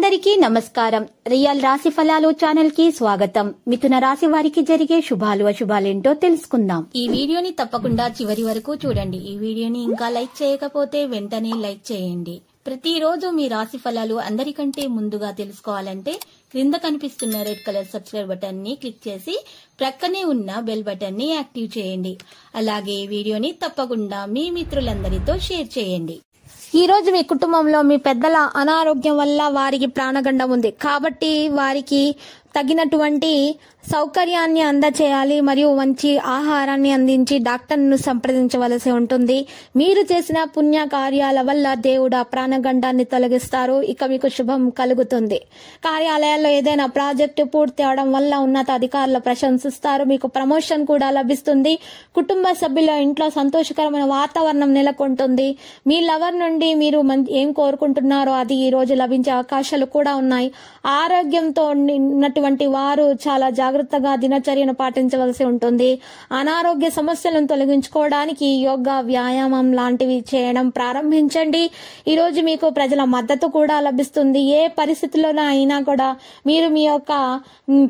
అందరికీ నమస్కారం. రియల్ రాశి ఫలాలు ఛానల్ కి స్వాగతం. మిథున రాశి వారికి జరిగే శుభాలు అశుభాలేంటో తెలుసుకుందాం. ఈ వీడియోని తప్పకుండా చివరి వరకు చూడండి. ఈ వీడియోని ఇంకా లైక్ చేయకపోతే వెంటనే లైక్ చేయండి. ప్రతిరోజు మీ రాశి ఫలాలు అందరికంటే ముందుగా తెలుసుకోవాలంటే క్రింద కనిపిస్తున్న రెడ్ కలర్ సబ్స్క్రైబ్ బటన్ ని క్లిక్ చేసి ప్రక్కనే ఉన్న బెల్ బటన్ ని యాక్టివ్ చేయండి. అలాగే ఈ వీడియోని తప్పకుండా మీ మిత్రులందరితో షేర్ చేయండి. ఈ రోజు మీ కుటుంబంలో మీ పెద్దల అనారోగ్యం వల్ల వారికి ప్రాణగండం ఉంది కాబట్టి వారికి తగినటువంటి సౌకర్యాన్ని అందచేయాలి మరియు మంచి ఆహారాన్ని అందించి డాక్టర్ను సంప్రదించవలసి ఉంటుంది. మీరు చేసిన పుణ్య కార్యాల వల్ల దేవుడు ఆ ప్రాణగండాన్ని తొలగిస్తారు. ఇక మీకు శుభం కలుగుతుంది. కార్యాలయాల్లో ఏదైనా ప్రాజెక్టు పూర్తి అవడం వల్ల ఉన్నత అధికారులు ప్రశంసిస్తారు. మీకు ప్రమోషన్ కూడా లభిస్తుంది. కుటుంబ సభ్యుల ఇంట్లో సంతోషకరమైన వాతావరణం నెలకొంటుంది. మీ లవర్ నుండి మీరు ఏం కోరుకుంటున్నారో అది ఈ రోజు లభించే అవకాశాలు కూడా ఉన్నాయి. ఆరోగ్యంతో ఉన్నటువంటి వారు చాలా జాగ్రత్తగా దినచర్యను పాటించవలసి ఉంటుంది. అనారోగ్య సమస్యలను తొలగించుకోవడానికి యోగా, వ్యాయామం లాంటివి చేయడం ప్రారంభించండి. ఈ రోజు మీకు ప్రజల మద్దతు కూడా లభిస్తుంది. ఏ పరిస్థితుల్లోనూ అయినా కూడా మీరు మీ యొక్క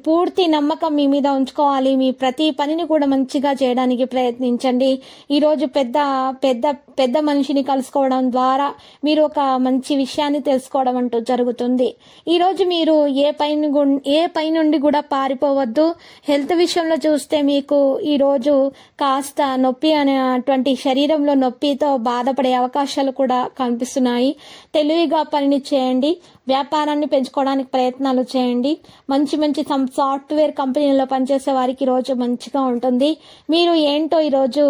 పూర్తి నమ్మకం మీ మీద ఉంచుకోవాలి. మీ ప్రతి పనిని కూడా మంచిగా చేయడానికి ప్రయత్నించండి. ఈ రోజు పెద్ద పెద్ద పెద్ద మనిషిని కలుసుకోవడం ద్వారా మీరు ఒక మంచి విషయాన్ని తెలుసుకోవడం అంటూ జరుగుతుంది. ఈ రోజు మీరు ఏ పై నుండి కూడా పారిపోవద్దు. హెల్త్ విషయంలో చూస్తే మీకు ఈ రోజు కాస్త నొప్పి అనేటువంటి శరీరంలో నొప్పితో బాధపడే అవకాశాలు కూడా కనిపిస్తున్నాయి. తెలివిగా పనిని చేయండి. వ్యాపారాన్ని పెంచుకోవడానికి ప్రయత్నాలు చేయండి. మంచి మంచి సాఫ్ట్వేర్ కంపెనీల్లో పనిచేసే వారికి ఈ రోజు మంచిగా ఉంటుంది. మీరు ఏంటో ఈ రోజు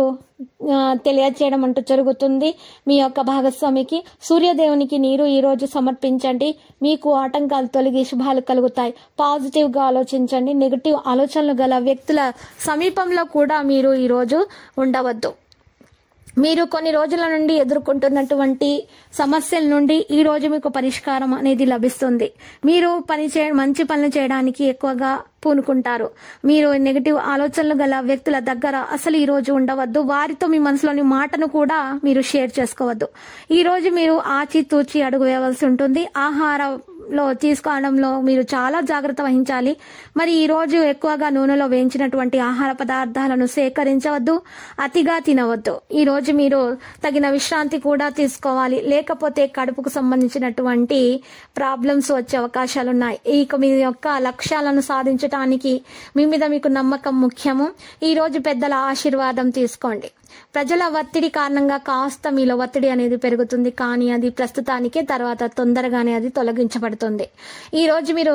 తెలియజేయడం అంటూ జరుగుతుంది. మీ యొక్క భాగస్వామికి సూర్యదేవునికి నీరు ఈ రోజు సమర్పించండి. మీకు ఆటంకాలు తొలగి శుభాలు కలుగుతాయి. పాజిటివ్ గా ఆలోచించండి. నెగటివ్ ఆలోచనలు గల వ్యక్తుల సమీపంలో కూడా మీరు ఈ రోజు ఉండవద్దు. మీరు కొన్ని రోజుల నుండి ఎదుర్కొంటున్నటువంటి సమస్యల నుండి ఈ రోజు మీకు పరిష్కారం అనేది లభిస్తుంది. మీరు మంచి పనులు చేయడానికి ఎక్కువగా పూనుకుంటారు. మీరు నెగటివ్ ఆలోచనలు గల వ్యక్తుల దగ్గర అసలు ఈ రోజు ఉండవద్దు. వారితో మీ మనసులోని మాటను కూడా మీరు షేర్ చేసుకోవద్దు. ఈ రోజు మీరు ఆచితూచి అడుగు వేయవలసి ఉంటుంది. ఆహారంలో తీసుకోవడంలో మీరు చాలా జాగ్రత్త వహించాలి. మరి ఈ రోజు ఎక్కువగా నూనెలో వేయించినటువంటి ఆహార పదార్థాలను సేకరించవద్దు. అతిగా తినవద్దు. ఈ రోజు మీరు తగిన విశ్రాంతి కూడా తీసుకోవాలి. లేకపోతే కడుపుకు సంబంధించినటువంటి ప్రాబ్లమ్స్ వచ్చే అవకాశాలున్నాయి. ఇక మీ యొక్క లక్ష్యాలను సాధించడానికి మీ మీద మీకు నమ్మకం ముఖ్యము. ఈ రోజు పెద్దల ఆశీర్వాదం తీసుకోండి. ప్రజల ఒత్తిడి కారణంగా కాస్త మీలో ఒత్తిడి అనేది పెరుగుతుంది. కానీ అది ప్రస్తుతానికే, తర్వాత తొందరగానే అది తొలగించబడుతుంది. ఈ రోజు మీరు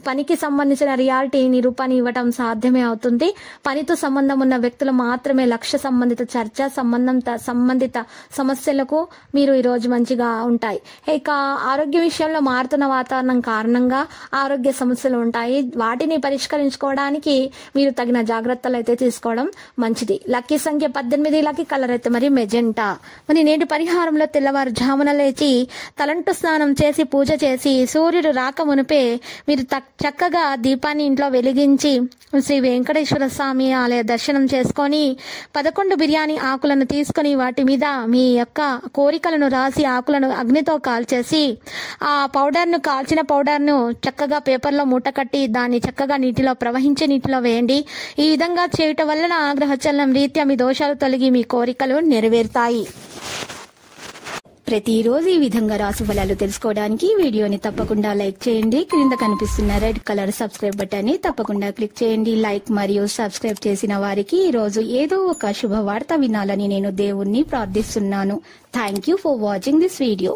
పనికి సంబంధించిన రియాలిటీ నిరూపణ ఇవ్వడం సాధ్యమే అవుతుంది. పనితో సంబంధం ఉన్న వ్యక్తులు మాత్రమే లక్ష్య సంబంధిత చర్చ సంబంధిత సమస్యలకు మీరు ఈ రోజు మంచిగా ఉంటాయి. ఇక ఆరోగ్య విషయంలో మారుతున్న వాతావరణం కారణంగా ఆరోగ్య సమస్యలు ఉంటాయి. వాటిని పరిష్కరించుకోవడానికి మీరు తగిన జాగ్రత్తలు అయితే తీసుకోవడం మంచిది. లక్కీ సంఖ్య 18, లక్కీ కలర్ అయితే మరి మెజెంటా. మరి నేటి పరిహారంలో తెల్లవారుజామున లేచి తలంటు స్నానం చేసి పూజ చేసి సూర్యుడు రాక మునిపే మీరు చక్కగా దీపాన్ని ఇంట్లో వెలిగించి శ్రీ వెంకటేశ్వర స్వామి ఆలయ దర్శనం చేసుకొని 11 బిర్యానీ ఆకులను తీసుకొని వాటి మీద మీ యొక్క కోరికలను రాసి ఆకులను అగ్నితో కాల్చేసి ఆ కాల్చిన పౌడర్ను చక్కగా పేపర్లో మూట కట్టి దాన్ని చక్కగా ప్రవహించే నీటిలో వేయండి. ఈ విధంగా చేయటం వలన గ్రహచలనం రీత్యా మీ దోషాలు తొలగి మీ కోరికలు నెరవేరుతాయి. ప్రతిరోజు ఈ విధంగా రాశి ఫలాలు తెలుసుకోవడానికి వీడియోని తప్పకుండా లైక్ చేయండి. క్రింద కనిపిస్తున్న రెడ్ కలర్ సబ్స్క్రైబ్ బటన్ ని తప్పకుండా క్లిక్ చేయండి. లైక్ మరియు సబ్స్క్రైబ్ చేసిన వారికి ఈ రోజు ఏదో ఒక శుభవార్త వినాలని నేను దేవుణ్ణి ప్రార్థిస్తున్నాను. Thank you for watching this video.